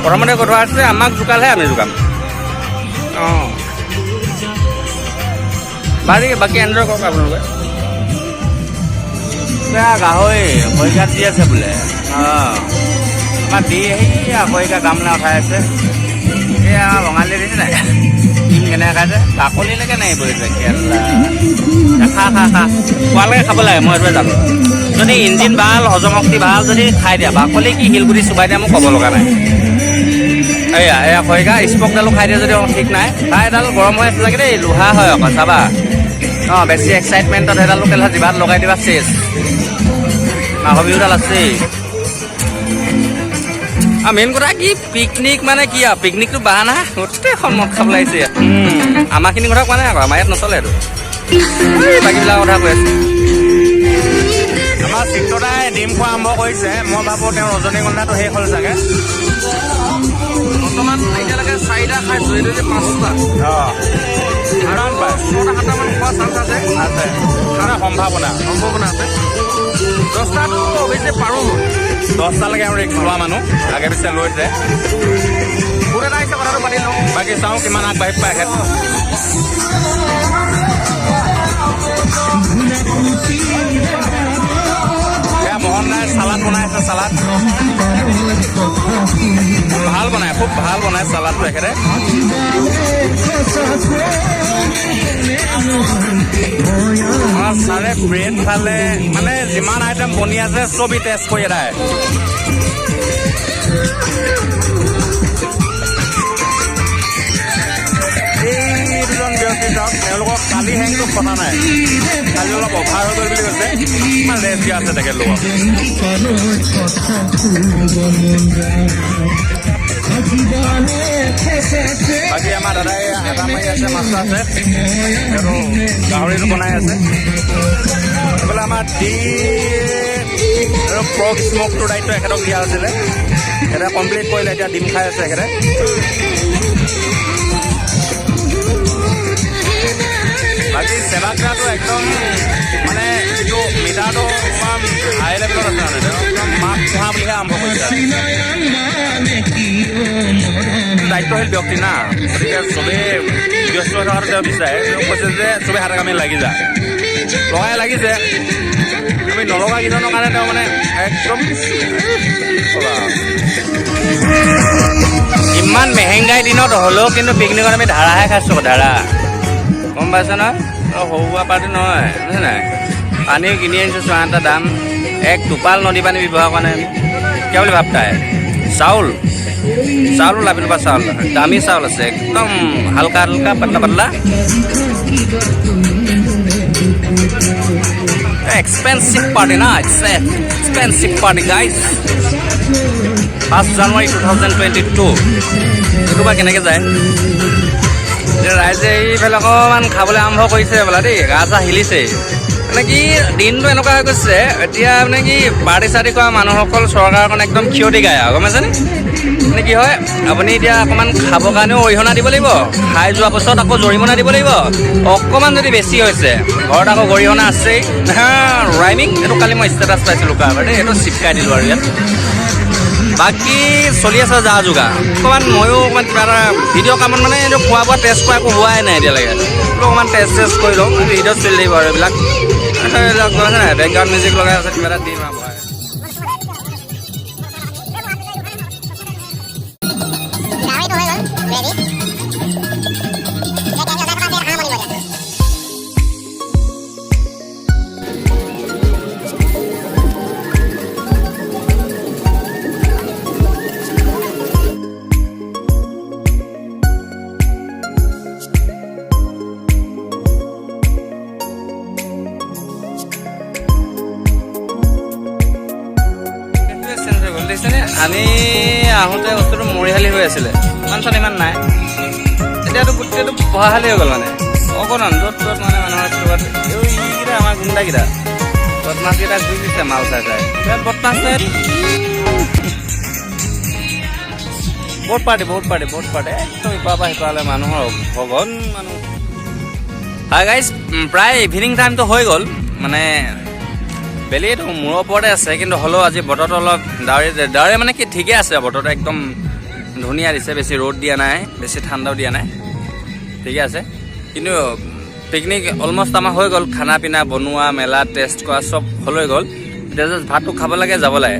A: প্ৰথমতে কথা আছে আমাক জোকালেহে আমি জোকাম অঁ বাকী এনজয় কৰক আপোনালোকে গাহৰি খৰিকাত দি আছে বোলে অঁ আমাৰ দি সেয়া খৰিকা গামলা উঠাই আছে এয়া বঙালী দিছে নাই ডিম কেনেকৈ খাইছে বাকলিলৈকে নাই পৰিছে খা খোৱালৈকে খাব লাগে মই এইটোৱে জানো যদি ইঞ্জিন ভাল হজম শক্তি ভাল যদি খাই দিয়া বাকলি কি শিলগুটি চুবাই দিয়া মোক ক'ব লগা নাই এয়া খৰিকা স্পকডালো খাই দিয়ে যদি ঠিক নাই খাই এডাল গৰম হৈ আছে লাগে দেই লোহা হয় আকৌ চাবা অঁ বেছি এক্সাইটমেণ্টত সেইডাল লোকেলহে জিভাত লগাই দিবা চেচ মাঘৰ বিহুডাল আছেই মেইন কথা কি পিকনিক মানে কি আৰু পিকনিকটো বাহানা গোটেইখন মদ খাব লাগিছে ইয়াত আমাৰখিনি কথা কোৱা নাই আকৌ আমাৰ ইয়াত নচলে এইটো বাকীবিলাক কথা কৈ আছো
B: আমাৰ চিত্ৰদাই ডিম খোৱা আৰম্ভ কৰিছে মই ভাবোঁ তেওঁ ৰজনীগন্ধাটো শেষ হ'ল চাগে
A: বৰ্তমান এতিয়ালৈকে 4টা খাইছোঁ এইটো যে 5টা
B: অঁ
A: আৰু 6টা 7টামান খোৱা চান্স আছে
B: আছে মানে সম্ভাৱনা
A: আছে 10টাটো অৱশ্যে পাৰোঁ মই
B: 10টালৈকে আৰু ৰিক্স লোৱা মানুহ আগে পিছে লৈছে
A: বহুত এটা আহিছে কথাটো পাতি লওঁ
B: বাকী চাওঁ কিমান আগবাঢ়ি পায় এখেত এয়া মোহন দাই চালাড বনাই আছে চালাড ভাল বনায় খুব ভাল বনায় চালাডটো এখেতে ছাৰে ব্ৰেড খালে মানে যিমান আইটেম বনি আছে চবেই টেষ্ট কৰি এদায় এই দুজন ব্যক্তি চাওক তেওঁলোকক কালি হেংটো কথা নাই কালি অলপ অভাৰ হৈ গ'ল বুলি কৈছে ইমান ৰেষ্ট দিয়া আছে তেখেতলোকক বাকী আমাৰ দাদাই এটা মাৰি আছে মাছ আছে আৰু গাহৰিটো বনাই আছে এইফালে আমাৰ আৰু পৰ্ক স্মকটোৰ দায়িত্ব এখেতক দিয়া হৈছিলে এখেতে কমপ্লিট কৰিলে এতিয়া ডিম খাই আছে এখেতে বাকী চেৱাগ্ৰাটো একদম মানে যিটো মিটাৰটো অকণমান হাই লেভেলত আছে মানে একদম মাছ পোহা বুলিহে আৰম্ভ কৰিছে দায়িত্বশীল ব্যক্তি না গতিকে চবেই ব্যস্ত হৈ থকাটো তেওঁ বিচাৰে তেওঁ কৈছে যে চবেই হাতে কামে লাগি যায় লগাই লাগিছে তুমি নলগা কেইজনৰ কাৰণে তেওঁ মানে একদম
A: ইমান মেহেংগাই দিনত হ'লেও কিন্তু পিকনিকত আমি ধাৰাহে খাইছোঁ ধাৰা গম পাইছ নহয় সৰু সুৰা পাৰ্টি নহয় বুজিছে নাই পানীও কিনি আনিছোঁ 8টা দাম এক টোপাল নদী পানী ব্যৱহাৰ কৰা নাই আমি কিয় বুলি ভাবতাই চাউলো লাপিনোপা চাউল দামী চাউল আছে একদম হালকা হালকা পাতলা পাতলা এক্সপেন্সিভ পাৰ্টি না এক্সপেন্সিভ পাৰ্টি গাইজ 1 জানুৱাৰী 2022 এইটো বা কেনেকৈ যায় ৰাইজে এইফালে অকণমান খাবলৈ আৰম্ভ কৰিছে বোলা দেই গা চা হিলিছে মানে কি দিনটো এনেকুৱা হৈ গৈছে এতিয়া মানে কি পাৰ্টি চাৰ্টি কৰা মানুহসকল চৰকাৰৰ কাৰণে একদম ক্ষতি গায় আৰু গম পাইছেনে মানে কি হয় আপুনি এতিয়া অকণমান খাবৰ কাৰণেও অৰিহণা দিব লাগিব খাই যোৱাৰ পাছত আকৌ জৰিমনা দিব লাগিব অকণমান যদি বেছি হৈছে ঘৰত আকৌ গৰিহণা আছেই ৰাইমিং এইটো কালি মই ষ্টেটাছ পাইছিলোঁ কাৰোবাৰ দেই এইটো চিপকাই দিলোঁ আৰু ইয়াত বাকী চলি আছে যা যোগাৰ অকণমান ময়ো অকণমান কিবা এটা ভিডিঅ' কামত মানে এইটো খোৱা বোৱা টেষ্ট কৰা একো হোৱাই নাই এতিয়ালৈকে অকণমান টেষ্ট কৰি লওঁ ভিডিঅ'ত চলি থাকিব আৰু এইবিলাক আছে নাই বেকগ্ৰাউণ্ড মিউজিক লগাই আছে কিবা এটা দিম আৰু আমি আহোঁতে বস্তুটো মৰিশালী হৈ আছিলে ইমান চান ইমান নাই এতিয়াতো গোটেইটো বহাশালী হৈ গ'ল মানে অকণমান য'ত ত'ত মানে মানুহৰ ক'ৰবাত এইকেইটা আমাৰ গুণ্ডাকেইটা বদমাছকেইটা ঘূৰি দিছে মাল চাই চাই বিৰাট বদমাছ বহুত পাৰ্টি একদম ইপাৰ পৰা সিপাৰলৈ মানুহৰ ভগন মানুহ হয় গাইজ প্ৰায় ইভিনিং টাইমটো হৈ গ'ল মানে বেলিটো মূৰৰ ওপৰতে আছে কিন্তু হ'লেও আজি বতৰটো অলপ ডাৱৰে মানে কি ঠিকে আছে বতৰটো একদম ধুনীয়া দিছে বেছি ৰ'দ দিয়া নাই বেছি ঠাণ্ডাও দিয়া নাই ঠিকে আছে কিন্তু পিকনিক অলমষ্ট আমাৰ হৈ গ'ল খানা পিনা বনোৱা মেলা টেষ্ট কৰা চব হৈ গ'ল এতিয়া জাষ্ট ভাতটো খাব লাগে যাব লাগে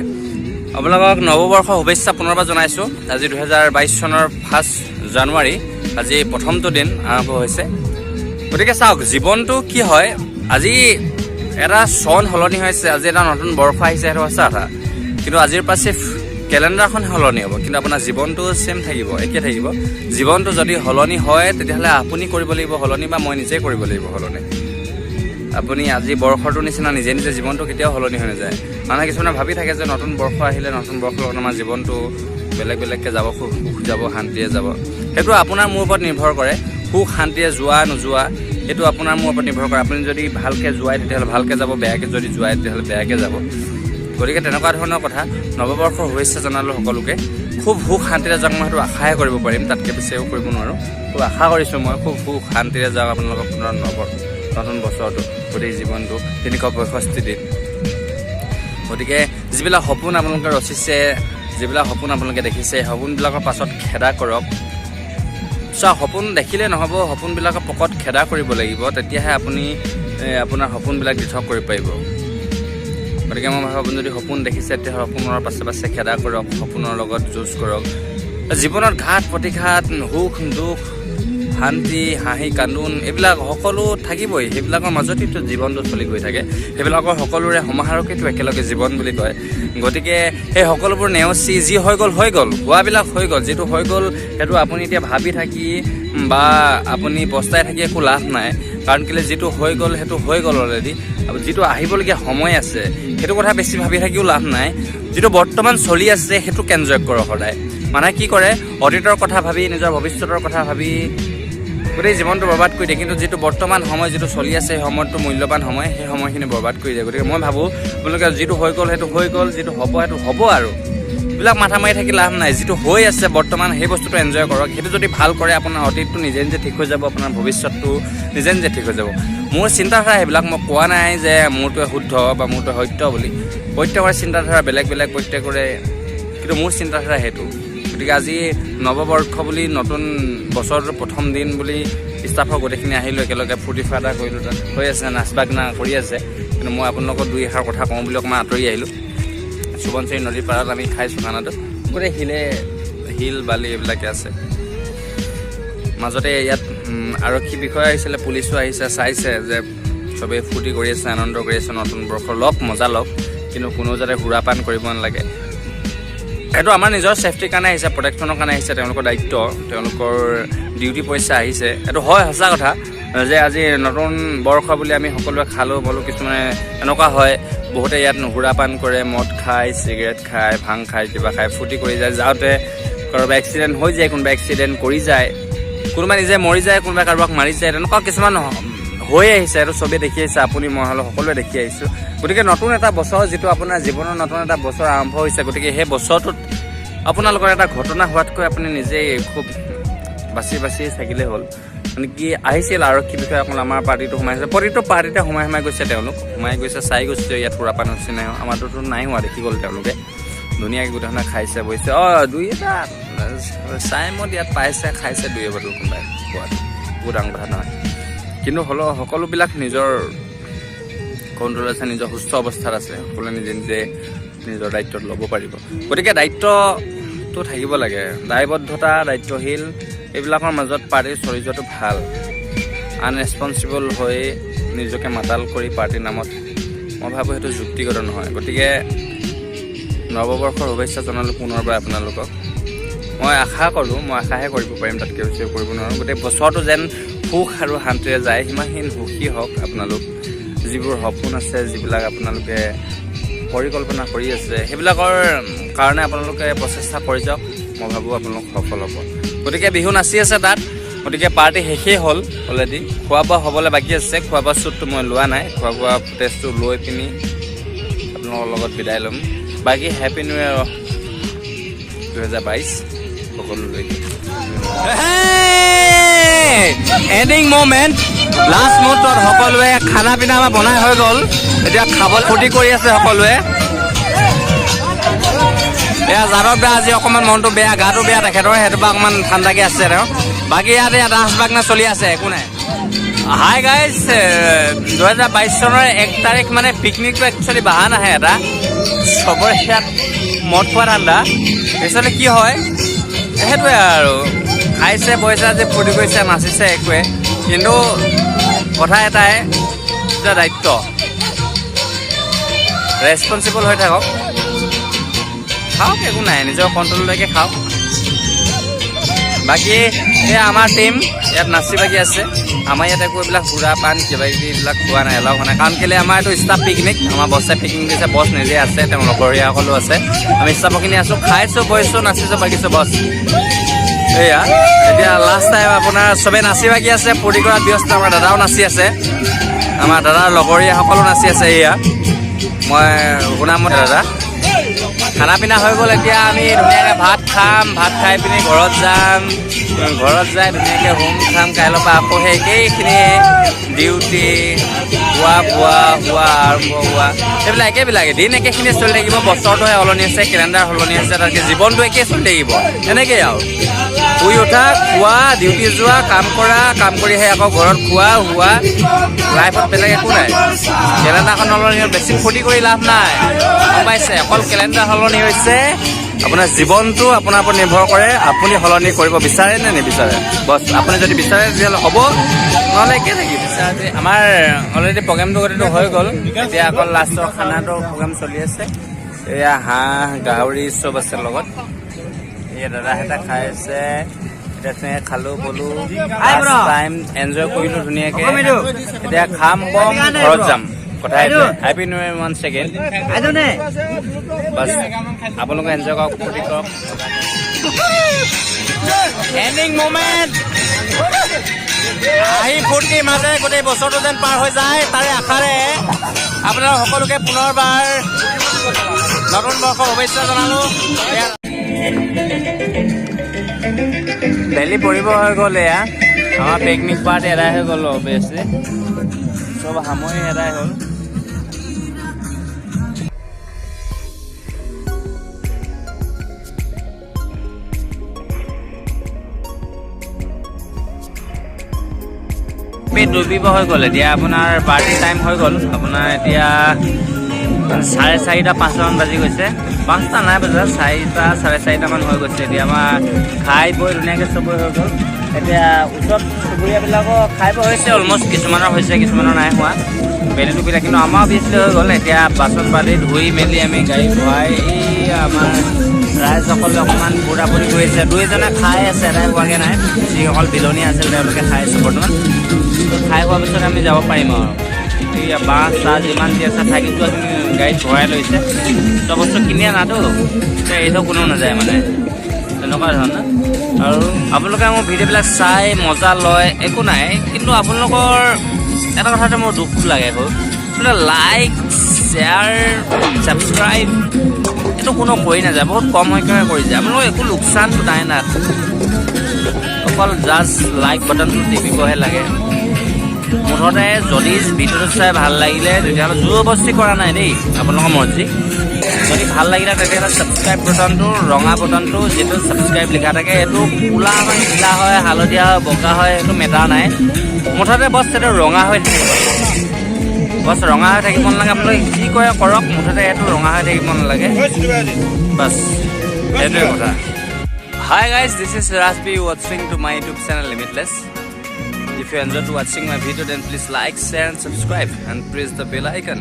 A: আপোনালোকক নৱবৰ্ষৰ শুভেচ্ছা পুনৰবাৰ জনাইছোঁ আজি 2022 চনৰ 1 জানুৱাৰী আজি প্ৰথমটো দিন আৰম্ভ হৈছে গতিকে চাওক জীৱনটো কি হয় আজি এটা চন সলনি হৈছে আজি এটা নতুন বৰ্ষ আহিছে সেইটো সঁচা কথা কিন্তু আজিৰ পাছে কেলেণ্ডাৰখন সলনি হ'ব কিন্তু আপোনাৰ জীৱনটো ছেম থাকিব একে থাকিব জীৱনটো যদি সলনি হয় তেতিয়াহ'লে আপুনি কৰিব লাগিব সলনি বা মই নিজে কৰিব লাগিব সলনি আপুনি আজি বৰ্ষটোৰ নিচিনা নিজে নিজে জীৱনটো কেতিয়াও সলনি হৈ নাযায় মানুহে কিছুমানে ভাবি থাকে যে নতুন বৰ্ষ আহিলে নতুন বৰ্ষৰ লগত আমাৰ জীৱনটো বেলেগ বেলেগকৈ যাব, সুখ যাব, শান্তিৰে যাব। সেইটো আপোনাৰ মোৰ ওপৰত নিৰ্ভৰ কৰে। সুখ শান্তিৰে যোৱা নোযোৱা সেইটো আপোনাৰ মোৰ ওপৰত নিৰ্ভৰ কৰে। আপুনি যদি ভালকৈ যোৱাই তেতিয়াহ'লে ভালকৈ যাব, বেয়াকৈ যদি যোৱাই তেতিয়াহ'লে বেয়াকৈ যাব। গতিকে তেনেকুৱা ধৰণৰ কথা। নৱবৰ্ষৰ শুভেচ্ছা জনালোঁ সকলোকে। খুব সুখ শান্তিৰে যাওক, মই সেইটো আশাই কৰিব পাৰিম, তাতকৈ বেছিও কৰিব নোৱাৰোঁ। খুব আশা কৰিছোঁ মই খুব সুখ শান্তিৰে যাওক আপোনালোকৰ পুনৰ নতুন বছৰটো, গোটেই জীৱনটো 365 দিন। গতিকে যিবিলাক সপোন আপোনালোকে ৰচিছে, যিবিলাক সপোন আপোনালোকে দেখিছে, সপোনবিলাকৰ পাছত খেদা কৰক। সপোন দেখিলে নহ'ব, সপোনবিলাকৰ পকত খেদা কৰিব লাগিব, তেতিয়াহে আপুনি আপোনাৰ সপোনবিলাক দিঠক কৰিব পাৰিব। গতিকে মই ভাবোঁ যদি সপোন দেখিছে তেতিয়াহ'লে সপোনৰ পাছে পাছে খেদা কৰক, সপোনৰ লগত যুঁজ কৰক। জীৱনত ঘাত প্ৰতিঘাত, সুখ দুখ, শান্তি হাঁহি কান্দোন এইবিলাক সকলো থাকিবই। সেইবিলাকৰ মাজতেইতো জীৱনটো চলি গৈ থাকে। সেইবিলাকৰ সকলোৰে সমাহাৰকেইতো একেলগে জীৱন বুলি কয়। গতিকে সেই সকলোবোৰ নেওচি যি হৈ গ'ল হোৱাবিলাক হৈ গ'ল। যিটো হৈ গ'ল সেইটো আপুনি এতিয়া ভাবি থাকি বা আপুনি পস্তাই থাকি একো লাভ নাই। কাৰণ কেলৈ যিটো হৈ গ'ল সেইটো হৈ গ'ল অলৰেডি। যিটো আহিবলগীয়া সময় আছে সেইটো কথা বেছি ভাবি থাকিও লাভ নাই। যিটো বৰ্তমান চলি আছে সেইটোক এনজয় কৰক সদায়। মানুহে কি কৰে, অতীতৰ কথা ভাবি, নিজৰ ভৱিষ্যতৰ কথা ভাবি গোটেই জীৱনটো বৰবাদ কৰি দিয়ে। কিন্তু যিটো বৰ্তমান সময় যিটো চলি আছে সেই সময়টো মূল্যৱান সময়, সেই সময়খিনি বৰবাদ কৰি দিয়ে। গতিকে মই ভাবোঁ আপোনালোকে যিটো হৈ গ'ল সেইটো হৈ গ'ল, যিটো হ'ব সেইটো হ'ব আৰু এইবিলাক মাথা মাৰি থাকি লাভ নাই। যিটো হৈ আছে বৰ্তমান সেই বস্তুটো এনজয় কৰক। সেইটো যদি ভাল কৰে আপোনাৰ অতীতটো নিজে নিজে ঠিক হৈ যাব, আপোনাৰ ভৱিষ্যতটো নিজে নিজে ঠিক হৈ যাব। মোৰ চিন্তাধাৰা সেইবিলাক, মই কোৱা নাই যে মোৰটোৱে শুদ্ধ বা মোৰটোৱে সত্য বুলি। প্ৰত্যেকৰে চিন্তাধাৰা বেলেগ বেলেগ, প্ৰত্যেকৰে, কিন্তু মোৰ চিন্তাধাৰা সেইটো। গতিকে আজি নৱবৰ্ষ বুলি, নতুন বছৰটোৰ প্ৰথম দিন বুলি ষ্টাফৰ গোটেইখিনি আহিলোঁ, একেলগে ফূৰ্তি ফাৰ্তা কৰিলোঁ, তাত হৈ আছে নাচ বাগনা কৰি আছে। কিন্তু মই আপোনালোকক দুই এষাৰ কথা কওঁ বুলি অকণমান আঁতৰি আহিলোঁ। সোৱণশিৰি নদীৰ পাৰত আমি খাইছোঁ খানাটো, গোটেই শিল বালি এইবিলাকে আছে। মাজতে ইয়াত আৰক্ষী বিষয়া আহিছিলে, পুলিচো আহিছে, চাইছে যে চবেই ফূৰ্তি কৰি আছে, আনন্দ কৰি আছে, নতুন বৰ্ষৰ মজা লওক, কিন্তু কোনো যাতে সুৰাপান কৰিব নালাগে। সেইটো আমাৰ নিজৰ ছেফটিৰ কাৰণে আহিছে, প্ৰটেকশ্যনৰ কাৰণে আহিছে, তেওঁলোকৰ দায়িত্ব, তেওঁলোকৰ ডিউটি পইচা আহিছে। এইটো হয়, সঁচা কথা যে আজি নতুন বৰ্ষ বুলি আমি সকলোৱে খালোঁ বলো। কিছুমানে এনেকুৱা হয়, বহুতে ইয়াত সুৰাপান কৰে, মদ খায়, চিগাৰেট খায়, ভাং খায়, কিবা খায়, ফূৰ্তি কৰি যায়। যাওঁতে কাৰোবাৰ এক্সিডেণ্ট হৈ যায়, কোনোবা এক্সিডেণ্ট কৰি যায়, কোনোবা নিজে মৰি যায়, কোনোবাই কাৰোবাক মাৰি যায়, তেনেকুৱা কিছুমান হৈ আহিছে। এইটো চবেই দেখি আহিছে, আপুনি মই হ'লেও সকলোৱে দেখি আহিছোঁ। গতিকে নতুন এটা বছৰ, যিটো আপোনাৰ জীৱনৰ নতুন এটা বছৰ আৰম্ভ হৈছে, গতিকে সেই বছৰটোত আপোনালোকৰ এটা ঘটনা হোৱাতকৈ আপুনি নিজেই খুব বাচি বাচি থাকিলে হ'ল। মানে কি আহিছিল আৰক্ষী বিষয়া অকল আমাৰ পাৰ্টিটো সোমাইছে, প্ৰতিটো পাৰ্টিতে সোমাই গৈছে, তেওঁলোক সোমাই গৈছে, চাই গৈছে ইয়াত সুৰাপান হৈছে নাই। আমাৰটোতো নাই হোৱা, দেখি গ'ল তেওঁলোকে ধুনীয়াকৈ গোটেইখনে খাইছে বহিছে। দুই এটা চাই মদ ইয়াত পাইছে, খাইছে দুই এবটল কোনোবাই, খোৱাটো বহুত ডাঙৰ কথা নহয়। কিন্তু হ'লেও সকলোবিলাক নিজৰ কণ্ট্ৰল আছে, নিজৰ সুস্থ অৱস্থাত আছে, সকলোৱে নিজে নিজে নিজৰ দায়িত্বত ল'ব পাৰিব। গতিকে দায়িত্বটো থাকিব লাগে, দায়বদ্ধতা, দায়িত্বশীল এইবিলাকৰ মাজত পাৰ্টি চলি যোৱাটো ভাল। আনৰেচপনচিবল হৈ নিজকে মাতাল কৰি পাৰ্টিৰ নামত, মই ভাবোঁ সেইটো যুক্তিগত নহয়। গতিকে নৱবৰ্ষৰ শুভেচ্ছা জনালোঁ পুনৰবাৰ আপোনালোকক। মই আশা কৰোঁ, মই আশাহে কৰিব পাৰিম, তাতকৈ বেছি কৰিব নোৱাৰোঁ। গোটেই বছৰটো যেন সুখ আৰু শান্তিৰে যায়, সিমানখিনি সুখী হওক আপোনালোক। যিবোৰ সপোন আছে, যিবিলাক আপোনালোকে পৰিকল্পনা কৰি আছে, সেইবিলাকৰ কাৰণে আপোনালোকে প্ৰচেষ্টা কৰি যাওক। মই ভাবোঁ আপোনালোক সফল হ'ব। গতিকে বিহু নাচি আছে তাত, গতিকে পাৰ্টি শেষেই হ'ল অলৰেডি। খোৱা বোৱা হ'বলৈ বাকী আছে, খোৱা বোৱা শ্বুটটো মই লোৱা নাই, খোৱা বোৱা ফুটেজটো লৈ পিনি আপোনালোকৰ লগত বিদায় ল'ম। বাকী হেপী নিউ ইয়েৰ 2022 সকলোলৈ।
B: এণ্ডিং মমেণ্ট, লাষ্ট মুহূৰ্তত সকলোৱে খানা পিনা আমাৰ বনাই হৈ গ'ল, এতিয়া খাব ফূৰ্তি কৰি আছে সকলোৱে। এয়া যাদৱ দা আজি অকণমান মনটো বেয়া, গাটো বেয়া তেখেতৰ, সেইটো পৰা অকণমান ঠাণ্ডাকৈ আছে তেওঁ। বাকী ইয়াতে ডান্স বাগনা চলি আছে, একো নাই। হাই গাইজ, 2022 চনৰ 1 তাৰিখ মানে পিকনিকটো একচুৱেলি বাহান আহে এটা, চবৰে ইয়াত মদ খোৱা ঠাণ্ডা। একচুৱেলি কি হয় সেইটোৱে আৰু, খাইছে বৈছে আজি ফূৰ্তি কৰিছে, নাচিছে, একোৱে। কিন্তু কথা এটাই, এটা দায়িত্ব, ৰেচপনচিবল হৈ থাকক, খাওক একো নাই, নিজৰ কণ্ট্ৰললৈকে খাওক।
A: বাকী এই আমাৰ টিম ইয়াত নাচি বাগি আছে। আমাৰ ইয়াত একো এইবিলাক সুৰা পান কিবা কিবি এইবিলাক খোৱা নাই, এলাও হোৱা নাই। কাৰণ কেলৈ আমাৰ এইটো ষ্টাফ পিকনিক, আমাৰ বছে পিকনিক দিছে, বছ নিজে আছে, তেওঁ লগৰীয়াসকলো আছে। আমি ষ্টাফৰখিনি আছোঁ, খাইছোঁ, বৈছোঁ, নাচিছোঁ, বাগিছোঁ বছ। এয়া এতিয়া লাষ্ট টাইম আপোনাৰ চবেই নাচি বাগি আছে, ফূৰ্তি কৰাত ব্যস্ত। আমাৰ দাদাও নাচি আছে, আমাৰ দাদাৰ লগৰীয়াসকলো নাচি আছে। এয়া মই শুনামতে দাদা খানা পিনা হৈ গ'ল। এতিয়া আমি ধুনীয়াকৈ ভাত খাম, ভাত খাই পিনি ঘৰত যাম, ঘৰত যাই ধুনীয়াকৈ হোম খাম। কাইলৈৰ পৰা আকৌ সেই একেইখিনি ডিউটি, খোৱা বোৱা আৰম্ভ হোৱা এইবিলাক একেবিলাকে দিন একেখিনি চলি থাকিব। বছৰটোহে সলনি হৈছে, কেলেণ্ডাৰ সলনি হৈছে, তাতকৈ জীৱনটো একেই চলি থাকিব। এনেকেই আৰু শুই উঠা, খোৱা, ডিউটি যোৱা, কাম কৰা, কাম কৰি আহি আকৌ ঘৰত খোৱা হোৱা, লাইফত বেলেগ একো নাই। কেলেণ্ডাৰখন সলনি বেছি ফূৰ্তি কৰি লাভ নাই, গম পাইছে? অকল কেলেণ্ডাৰ সলনি হৈছে, আপোনাৰ জীৱনটো আপোনাৰ ওপৰত নিৰ্ভৰ কৰে। আপুনি সলনি কৰিব বিচাৰে নে নিবিচাৰে? বছ আপুনি যদি বিচাৰে তেতিয়াহ'লে হ'ব, নহ'লে একে থাকিব। আমাৰ অলৰেডি প্ৰগ্ৰেমটো গোটেইটো হৈ গ'ল। এতিয়া অকল লাষ্টৰ খানাটোৰ প্ৰগ্ৰেম চলি আছে। এয়া হাঁহ গাহৰি চব আছে লগত। এয়া দাদাহঁতে খাই আছে, এতিয়া তেনেকৈ খালোঁ বলোঁ, লাষ্ট টাইম এনজয় কৰিলোঁ ধুনীয়াকৈ। এতিয়া খাম বম, ঘৰত যাম। কথা এইটো, happy new year one second. Bus আপোনালোকে এনজয় কৰক, ফূৰ্তি কৰক। এণ্ডিং মমেণ্ট আহি ফূৰ্তিৰ মাজে গোটেই বছৰটো যেন পাৰ হৈ যায়, তাৰে আশাৰে আপোনালোক সকলোকে পুনৰবাৰ নতুন বৰ্ষৰ শুভেচ্ছা জনালোঁ। বেলি পৰিব হৈ গ'ল। এয়া আমাৰ পিকনিক পাৰ্টি এদাই হৈ গ'ল, অভিয়াছলি চব সামৰি এদাই হ'ল। ডুবিব হৈ গ'ল। এতিয়া আপোনাৰ পাৰ্টি টাইম হৈ গ'ল। আপোনাৰ এতিয়া 4:30-5মান বাজি গৈছে। 5টা নাই বজা, 4টা 4:30মান হৈ গৈছে। এতিয়া আমাৰ খাই বৈ ধুনীয়াকৈ চবৰে হৈ গ'ল। এতিয়া ওচৰত চুবুৰীয়াবিলাকো খাই বৈ হৈছে, অলমষ্ট কিছুমানৰ হৈছে, কিছুমানৰ নাই হোৱা বেলি ডুবিলে, কিন্তু আমাৰ অভিয়াছলি হৈ গ'ল। এতিয়া বাচন পাতি ধুই মেলি আমি গাড়ী ধুৱাই আমাৰ ৰাইজসকলে অকণমান ফুৰা-ফুৰি কৰিছে। দুই-এজনে খাই আছে, এটাই হোৱাগৈ নাই। যিসকল বিলনী আছিল তেওঁলোকে খাই আছে বৰ্তমান। খাই হোৱাৰ পিছত আমি যাব পাৰিম আৰু। এতিয়া বাঁহ চাহ যিমান যি আছে থাকিতো আমি গাড়ীত ভৰাই লৈছে। চব বস্তু কিনি আনাতো এইটো কোনো নাযায় মানে, তেনেকুৱা ধৰণৰ। আৰু আপোনালোকে মোৰ ভিডিঅ'বিলাক চাই মজা লয়, একো নাই। কিন্তু আপোনালোকৰ এটা কথাতে মোৰ দুখ লাগে, হ'ল লাইক, শ্বেয়াৰ, ছাবস্ক্ৰাইব এইটো কোনো কৰি নাযায়, বহুত কম সংখ্যকে কৰি যায়। আপোনালোকৰ একো লোকচানটো নাই না, অকল জাষ্ট লাইক বাটনটো টিপিবহে লাগে। মুঠতে যদি ভিডিঅ'টো চাই ভাল লাগিলে তেতিয়াহ'লে জোৰবস্তি কৰা নাই দেই, আপোনালোকৰ মৰ্জি। যদি ভাল লাগিলে তেতিয়াহ'লে ছাবস্ক্ৰাইব বটনটো, ৰঙা বটনটো যিটো ছাবস্ক্ৰাইব লিখা থাকে, এইটো ক'লা হয়, নীলা হয়, হালধীয়া হয়, বগা হয়, এইটো মেটাৰ নাই। মুঠতে বছ সেইটো ৰঙা হৈ থাকিব, বছ ৰঙা হৈ থাকিব নালাগে। আপোনালোকে যি কৰে কৰক, মুঠতে এইটো ৰঙা হৈ থাকিব নালাগে, বাছ সেইটোৱে কথা। Hi guys, this is Rasbi watching to my YouTube channel Limitless. If you enjoyed watching my video, then please like, share and subscribe and press the bell icon.